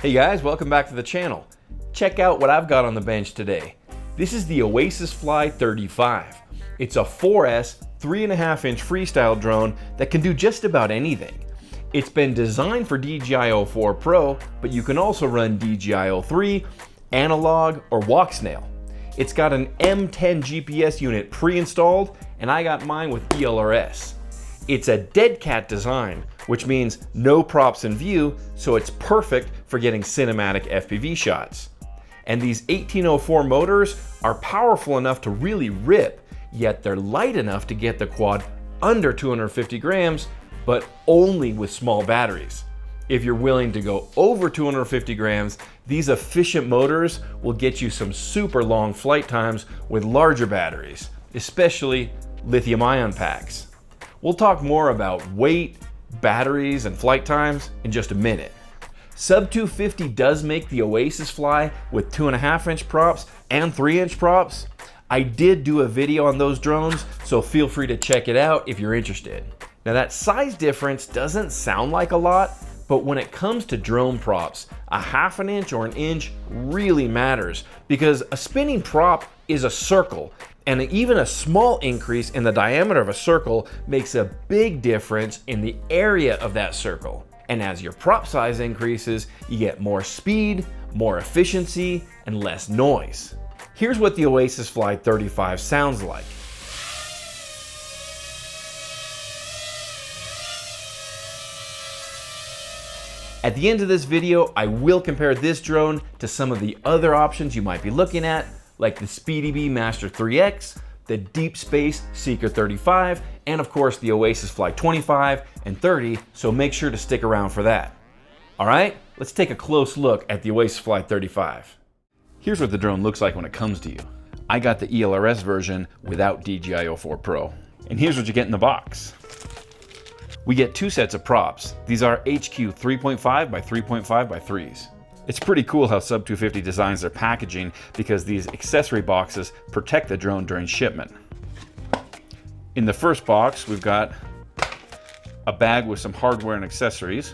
Hey guys, welcome back to the channel. Check out what I've got on the bench today. This is the Oasisfly35. It's a 4S 3.5-inch freestyle drone that can do just about anything. It's been designed for DJI O4 Pro, but you can also run DJI O3, analog, or walk snail. It's got an M10 GPS unit pre-installed, and I got mine with ELRS. It's a dead cat design, which means no props in view, so it's perfect for getting cinematic FPV shots. And these 1804 motors are powerful enough to really rip, yet they're light enough to get the quad under 250 grams, but only with small batteries. If you're willing to go over 250 grams, these efficient motors will get you some super long flight times with larger batteries, especially lithium-ion packs. We'll talk more about weight, batteries, and flight times in just a minute. Sub250 does make the Oasisfly with 2.5-inch props and 3-inch props. I did do a video on those drones, so feel free to check it out if you're interested. Now that size difference doesn't sound like a lot, but when it comes to drone props, a 1/2 inch or an inch really matters because a spinning prop is a circle, and even a small increase in the diameter of a circle makes a big difference in the area of that circle. And as your prop size increases, you get more speed, more efficiency, and less noise. Here's what the Oasisfly35 sounds like. At the end of this video, I will compare this drone to some of the other options you might be looking at, like the SpeedyBee Master 3X, the DeepSpace Seeker 35, and of course the Oasisfly 25 and 30, so make sure to stick around for that. All right, let's take a close look at the Oasisfly 35. Here's what the drone looks like when it comes to you. I got the ELRS version without DJI O4 Pro. And here's what you get in the box. We get 2 sets of props. These are HQ 3.5 by 3.5 by 3s. It's pretty cool how Sub250 designs their packaging because these accessory boxes protect the drone during shipment. In the first box, we've got a bag with some hardware and accessories,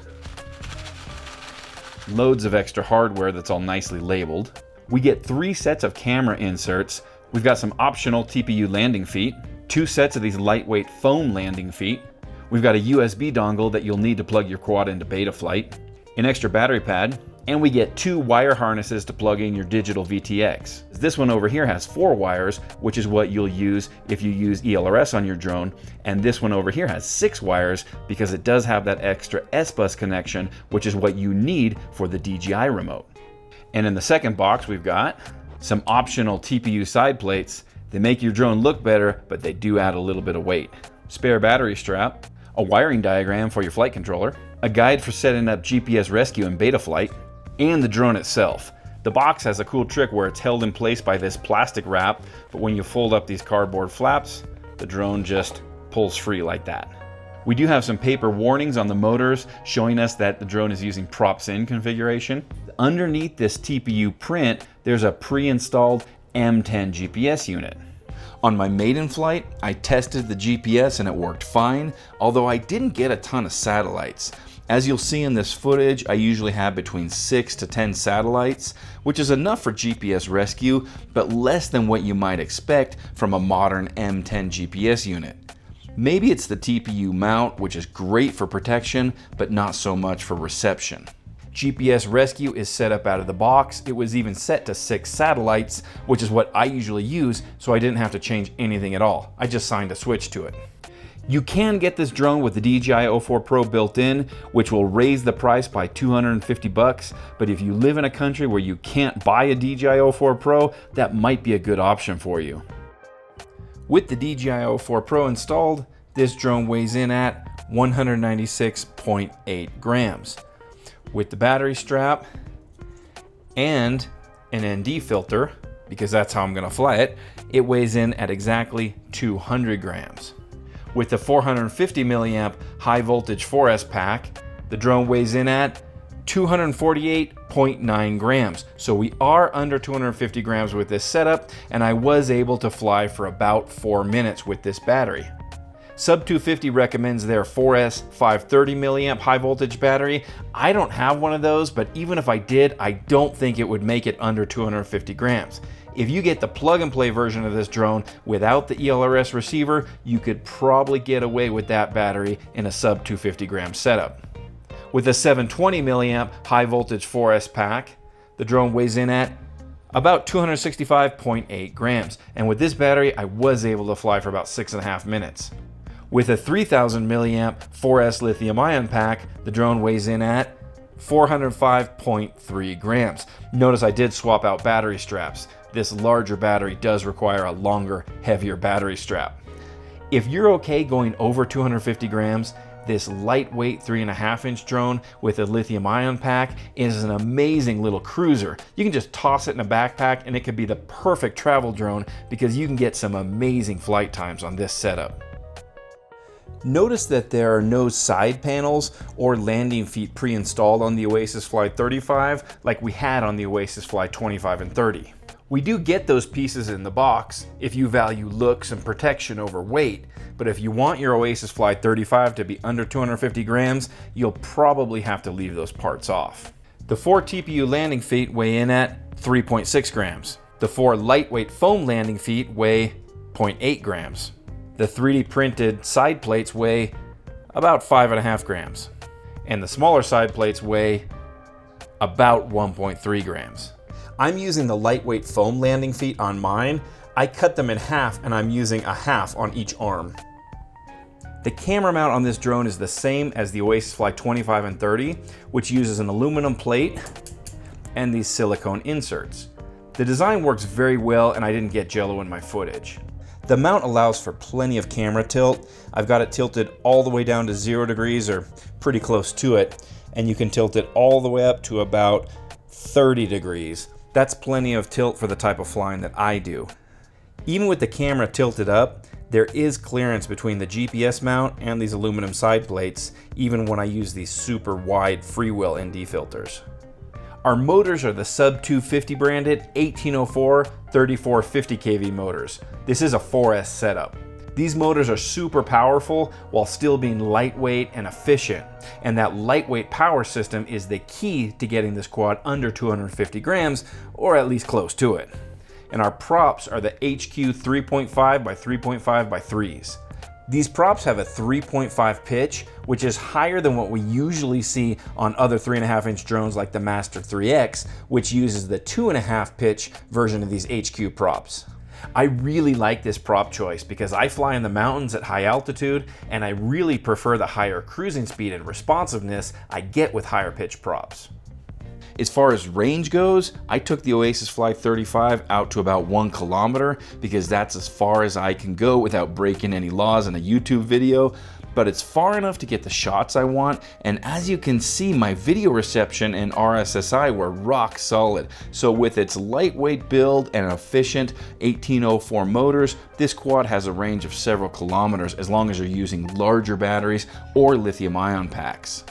loads of extra hardware that's all nicely labeled. We get 3 sets of camera inserts. We've got some optional TPU landing feet, 2 sets of these lightweight foam landing feet. We've got a USB dongle that you'll need to plug your quad into beta flight, an extra battery pad, and we get 2 wire harnesses to plug in your digital VTX. This one over here has 4 wires, which is what you'll use if you use ELRS on your drone, and this one over here has 6 wires because it does have that extra S-Bus connection, which is what you need for the DJI remote. And in the second box, we've got some optional TPU side plates. They make your drone look better, but they do add a little bit of weight. Spare battery strap, a wiring diagram for your flight controller, a guide for setting up GPS rescue in beta flight, and the drone itself. The box has a cool trick where it's held in place by this plastic wrap, but when you fold up these cardboard flaps, the drone just pulls free like that. We do have some paper warnings on the motors showing us that the drone is using props in configuration. Underneath this TPU print, there's a pre-installed M10 GPS unit. On my maiden flight, I tested the GPS and it worked fine, although I didn't get a ton of satellites. As you'll see in this footage, I usually have between 6 to 10 satellites, which is enough for GPS rescue, but less than what you might expect from a modern M10 GPS unit. Maybe it's the TPU mount, which is great for protection, but not so much for reception. GPS rescue is set up out of the box. It was even set to 6 satellites, which is what I usually use, so I didn't have to change anything at all. I just signed a switch to it. You can get this drone with the DJI O4 Pro built in, which will raise the price by $250, but if you live in a country where you can't buy a DJI O4 Pro, that might be a good option for you. With the DJI O4 Pro installed, this drone weighs in at 196.8 grams. With the battery strap and an ND filter, because that's how I'm gonna fly it, it weighs in at exactly 200 grams. With the 450 milliamp high voltage 4S pack, the drone weighs in at 248.9 grams. So we are under 250 grams with this setup, and I was able to fly for about 4 minutes with this battery. Sub250 recommends their 4S 530 milliamp high voltage battery. I don't have one of those, but even if I did, I don't think it would make it under 250 grams. If you get the plug and play version of this drone without the ELRS receiver, you could probably get away with that battery in a sub 250 gram setup. With a 720 milliamp high voltage 4S pack, the drone weighs in at about 265.8 grams. And with this battery, I was able to fly for about 6.5 minutes. With a 3000 milliamp 4S lithium ion pack, the drone weighs in at 405.3 grams. Notice I did swap out battery straps. This larger battery does require a longer, heavier battery strap. If you're okay going over 250 grams, this lightweight 3.5-inch drone with a lithium ion pack is an amazing little cruiser. You can just toss it in a backpack and it could be the perfect travel drone because you can get some amazing flight times on this setup. Notice that there are no side panels or landing feet pre-installed on the Oasisfly35 like we had on the Oasisfly25 and 30. We do get those pieces in the box if you value looks and protection over weight, but if you want your Oasisfly35 to be under 250 grams, you'll probably have to leave those parts off. The 4 TPU landing feet weigh in at 3.6 grams. The 4 lightweight foam landing feet weigh 0.8 grams. The 3D printed side plates weigh about 5.5 grams. And the smaller side plates weigh about 1.3 grams. I'm using the lightweight foam landing feet on mine. I cut them in half and I'm using a half on each arm. The camera mount on this drone is the same as the Oasisfly25 and 30, which uses an aluminum plate and these silicone inserts. The design works very well and I didn't get jello in my footage. The mount allows for plenty of camera tilt. I've got it tilted all the way down to 0 degrees or pretty close to it, and you can tilt it all the way up to about 30 degrees. That's plenty of tilt for the type of flying that I do. Even with the camera tilted up, there is clearance between the GPS mount and these aluminum side plates, even when I use these super wide freewheel ND filters. Our motors are the Sub250 branded 1804 3450 kV motors. This is a 4S setup. These motors are super powerful while still being lightweight and efficient. And that lightweight power system is the key to getting this quad under 250 grams, or at least close to it. And our props are the HQ 3.5 by 3.5 by 3s. These props have a 3.5 pitch, which is higher than what we usually see on other 3.5-inch drones like the Master 3X, which uses the 2.5 pitch version of these HQ props. I really like this prop choice because I fly in the mountains at high altitude and I really prefer the higher cruising speed and responsiveness I get with higher pitch props. As far as range goes, I took the Oasisfly35 out to about 1 kilometer because that's as far as I can go without breaking any laws in a YouTube video. But it's far enough to get the shots I want, and as you can see, my video reception and RSSI were rock solid. So with its lightweight build and efficient 1804 motors, this quad has a range of several kilometers as long as you're using larger batteries or lithium ion packs.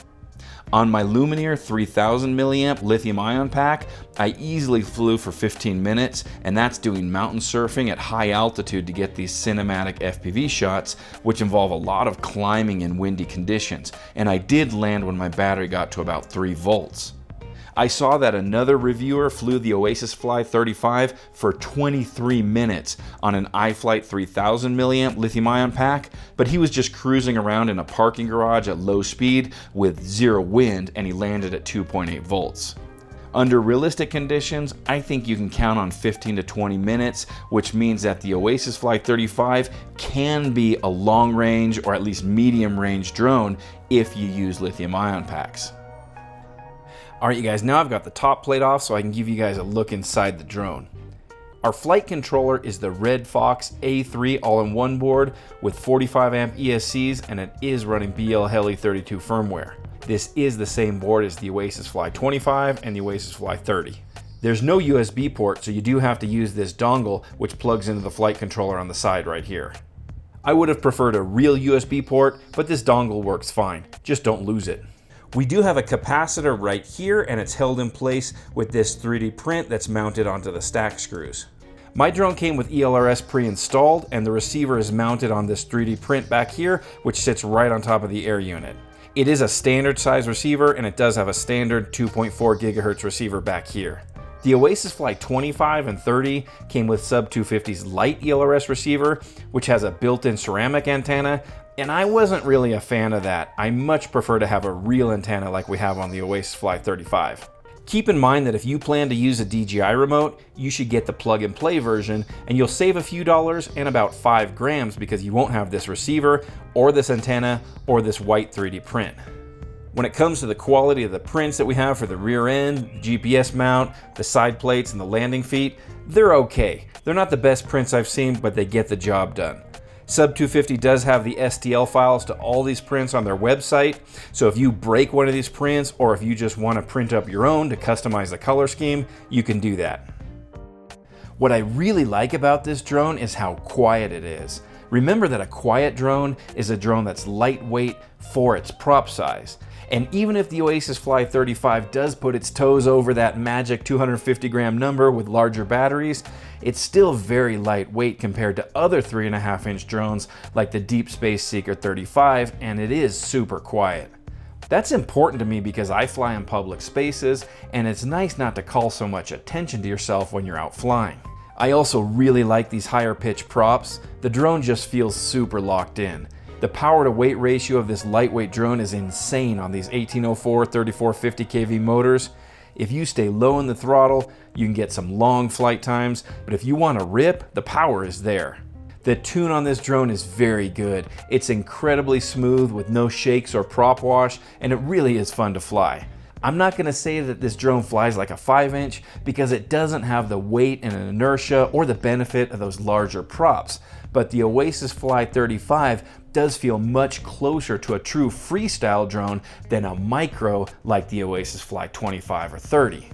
On my Lumineer 3000 milliamp lithium ion pack, I easily flew for 15 minutes, and that's doing mountain surfing at high altitude to get these cinematic FPV shots, which involve a lot of climbing in windy conditions, and I did land when my battery got to about 3 volts. I saw that another reviewer flew the Oasisfly35 for 23 minutes on an iFlight 3000 milliamp lithium ion pack, but he was just cruising around in a parking garage at low speed with 0 wind, and he landed at 2.8 volts. Under realistic conditions, I think you can count on 15 to 20 minutes, which means that the Oasisfly35 can be a long range or at least medium range drone if you use lithium ion packs. Alright you guys, now I've got the top plate off so I can give you guys a look inside the drone. Our flight controller is the Red Fox A3 all-in-one board with 45 amp ESCs, and it is running BL Heli 32 firmware. This is the same board as the Oasisfly25 and the Oasisfly30. There's no USB port, so you do have to use this dongle, which plugs into the flight controller on the side right here. I would have preferred a real USB port, but this dongle works fine. Just don't lose it. We do have a capacitor right here, and it's held in place with this 3D print that's mounted onto the stack screws. My drone came with ELRS pre-installed, and the receiver is mounted on this 3D print back here, which sits right on top of the air unit. It is a standard size receiver, and it does have a standard 2.4 gigahertz receiver back here. The Oasisfly25 and 30 came with Sub250's light ELRS receiver, which has a built-in ceramic antenna, and I wasn't really a fan of that. I much prefer to have a real antenna like we have on the Oasisfly35. Keep in mind that if you plan to use a DJI remote, you should get the plug-and-play version, and you'll save a few dollars and about 5 grams because you won't have this receiver, or this antenna, or this white 3D print. When it comes to the quality of the prints that we have for the rear end, GPS mount, the side plates, and the landing feet, they're okay. They're not the best prints I've seen, but they get the job done. Sub250 does have the STL files to all these prints on their website, so if you break one of these prints, or if you just want to print up your own to customize the color scheme, you can do that. What I really like about this drone is how quiet it is. Remember that a quiet drone is a drone that's lightweight for its prop size. And even if the Oasisfly35 does put its toes over that magic 250 gram number with larger batteries, it's still very lightweight compared to other 3.5-inch drones like the DeepspaceFPV, and it is super quiet. That's important to me because I fly in public spaces, and it's nice not to call so much attention to yourself when you're out flying. I also really like these higher pitch props. The drone just feels super locked in. The power to weight ratio of this lightweight drone is insane on these 1804 3450 kV motors. If you stay low in the throttle, you can get some long flight times, but if you want to rip, the power is there. The tune on this drone is very good. It's incredibly smooth with no shakes or prop wash, and it really is fun to fly. I'm not going to say that this drone flies like a 5-inch because it doesn't have the weight and inertia or the benefit of those larger props, but the Oasisfly35 does feel much closer to a true freestyle drone than a micro like the Oasisfly25 or 30.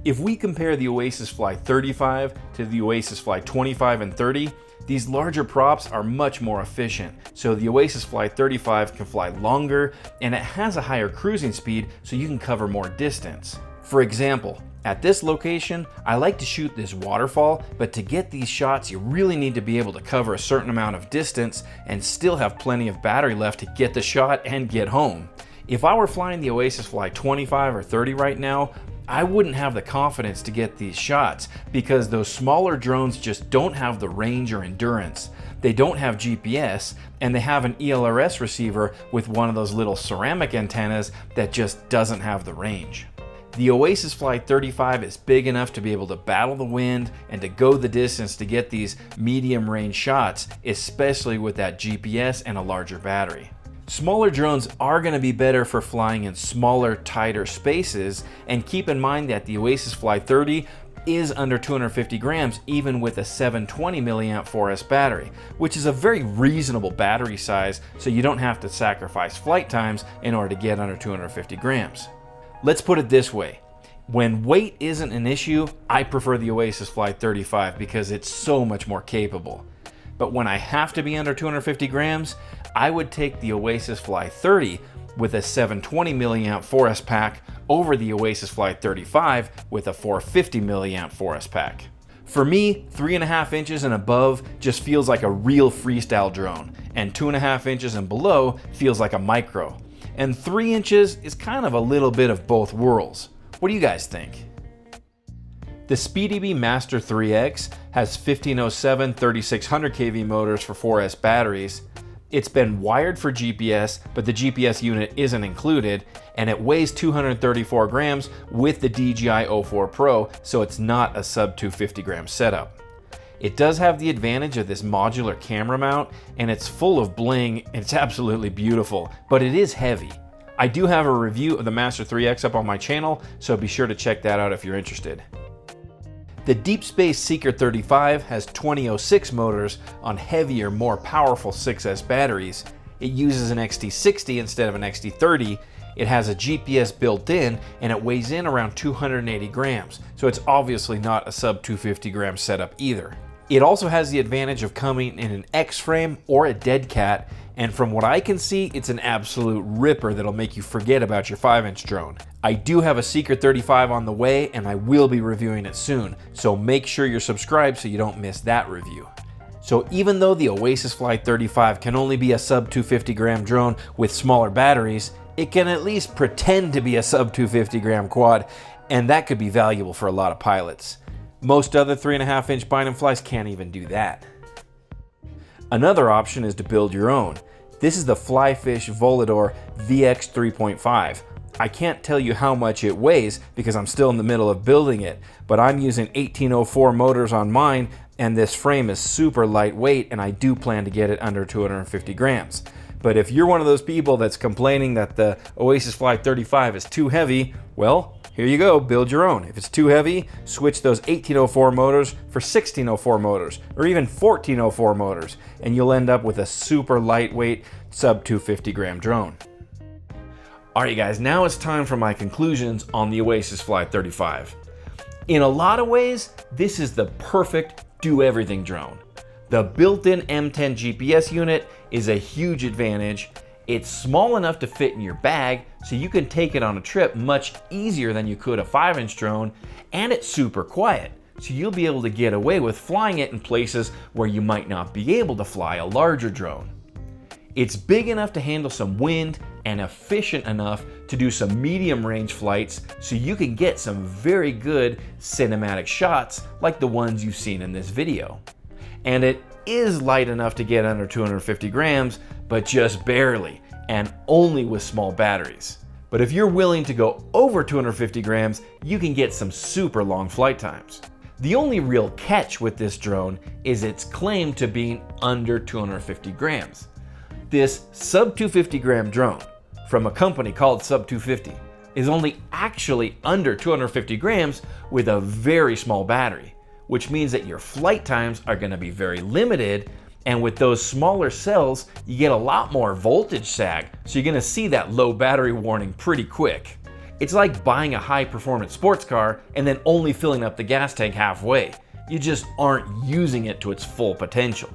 If we compare the Oasisfly35 to the Oasisfly25 and 30, these larger props are much more efficient, so the Oasisfly35 can fly longer, and it has a higher cruising speed so you can cover more distance. For example, at this location, I like to shoot this waterfall, but to get these shots you really need to be able to cover a certain amount of distance and still have plenty of battery left to get the shot and get home. If I were flying the Oasisfly25 or 30 right now, I wouldn't have the confidence to get these shots because those smaller drones just don't have the range or endurance. They don't have GPS, and they have an ELRS receiver with one of those little ceramic antennas that just doesn't have the range. The Oasisfly35 is big enough to be able to battle the wind and to go the distance to get these medium range shots, especially with that GPS and a larger battery. Smaller drones are going to be better for flying in smaller, tighter spaces, and keep in mind that the Oasisfly30 is under 250 grams even with a 720 mAh 4S battery, which is a very reasonable battery size, so you don't have to sacrifice flight times in order to get under 250 grams. Let's put it this way. When weight isn't an issue, I prefer the Oasisfly35 because it's so much more capable. But when I have to be under 250 grams, I would take the Oasisfly30 with a 720 mAh 4S pack over the Oasisfly35 with a 450 mAh 4S pack. For me, 3.5 inches and above just feels like a real freestyle drone, and 2.5 inches and below feels like a micro. And 3 inches is kind of a little bit of both worlds. What do you guys think? The SpeedyBee Master 3X has 1507 3600 kV motors for 4S batteries. It's been wired for GPS, but the GPS unit isn't included, and it weighs 234 grams with the DJI O4 Pro, so it's not a sub-250 gram setup. It does have the advantage of this modular camera mount, and it's full of bling. It's absolutely beautiful, but it is heavy. I do have a review of the Master 3X up on my channel, so be sure to check that out if you're interested. The DeepspaceFPV has 2006 motors on heavier, more powerful 6S batteries. It uses an XT60 instead of an XT30. It has a GPS built in, and it weighs in around 280 grams, so it's obviously not a sub 250 gram setup either. It also has the advantage of coming in an X-frame or a dead cat, and from what I can see, it's an absolute ripper that'll make you forget about your 5-inch drone. I do have a Secret 35 on the way, and I will be reviewing it soon, so make sure you're subscribed so you don't miss that review. So even though the Oasisfly35 can only be a sub 250 gram drone with smaller batteries, it can at least pretend to be a sub 250 gram quad, and that could be valuable for a lot of pilots. Most other 3.5-inch bind and flies can't even do that. Another option is to build your own. This is the Flyfish Volador VX 3.5. I can't tell you how much it weighs because I'm still in the middle of building it, but I'm using 1804 motors on mine, and this frame is super lightweight, and I do plan to get it under 250 grams. But if you're one of those people that's complaining that the Oasisfly35 is too heavy, well, here you go, build your own. If it's too heavy, switch those 1804 motors for 1604 motors, or even 1404 motors, and you'll end up with a super lightweight sub 250 gram drone. Alright guys, now it's time for my conclusions on the Oasisfly35. In a lot of ways, this is the perfect do-everything drone. The built-in M10 GPS unit is a huge advantage. It's small enough to fit in your bag, so you can take it on a trip much easier than you could a 5-inch drone, and it's super quiet, so you'll be able to get away with flying it in places where you might not be able to fly a larger drone. It's big enough to handle some wind and efficient enough to do some medium range flights, so you can get some very good cinematic shots like the ones you've seen in this video. And it is light enough to get under 250 grams, but just barely, and only with small batteries. But if you're willing to go over 250 grams, you can get some super long flight times. The only real catch with this drone is its claim to being under 250 grams. This sub 250 gram drone from a company called Sub250 is only actually under 250 grams with a very small battery, which means that your flight times are going to be very limited, and with those smaller cells, you get a lot more voltage sag, so you're going to see that low battery warning pretty quick. It's like buying a high-performance sports car and then only filling up the gas tank halfway. You just aren't using it to its full potential.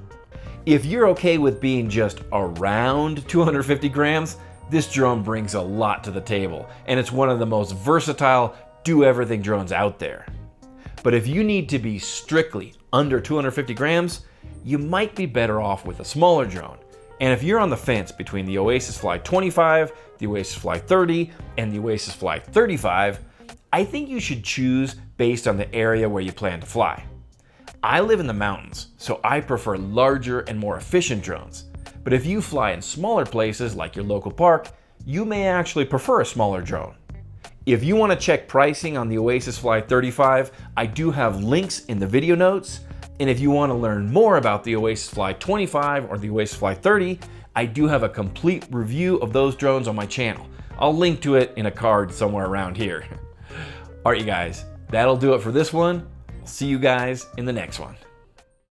If you're okay with being just around 250 grams, this drone brings a lot to the table, and it's one of the most versatile do-everything drones out there. But if you need to be strictly under 250 grams, you might be better off with a smaller drone. And if you're on the fence between the Oasisfly25, the Oasisfly30, and the Oasisfly35, I think you should choose based on the area where you plan to fly. I live in the mountains, so I prefer larger and more efficient drones. But if you fly in smaller places like your local park, you may actually prefer a smaller drone. If you want to check pricing on the Oasisfly35, I do have links in the video notes. And if you want to learn more about the Oasisfly25 or the Oasisfly30, I do have a complete review of those drones on my channel. I'll link to it in a card somewhere around here. Alright you guys, that'll do it for this one. I'll see you guys in the next one.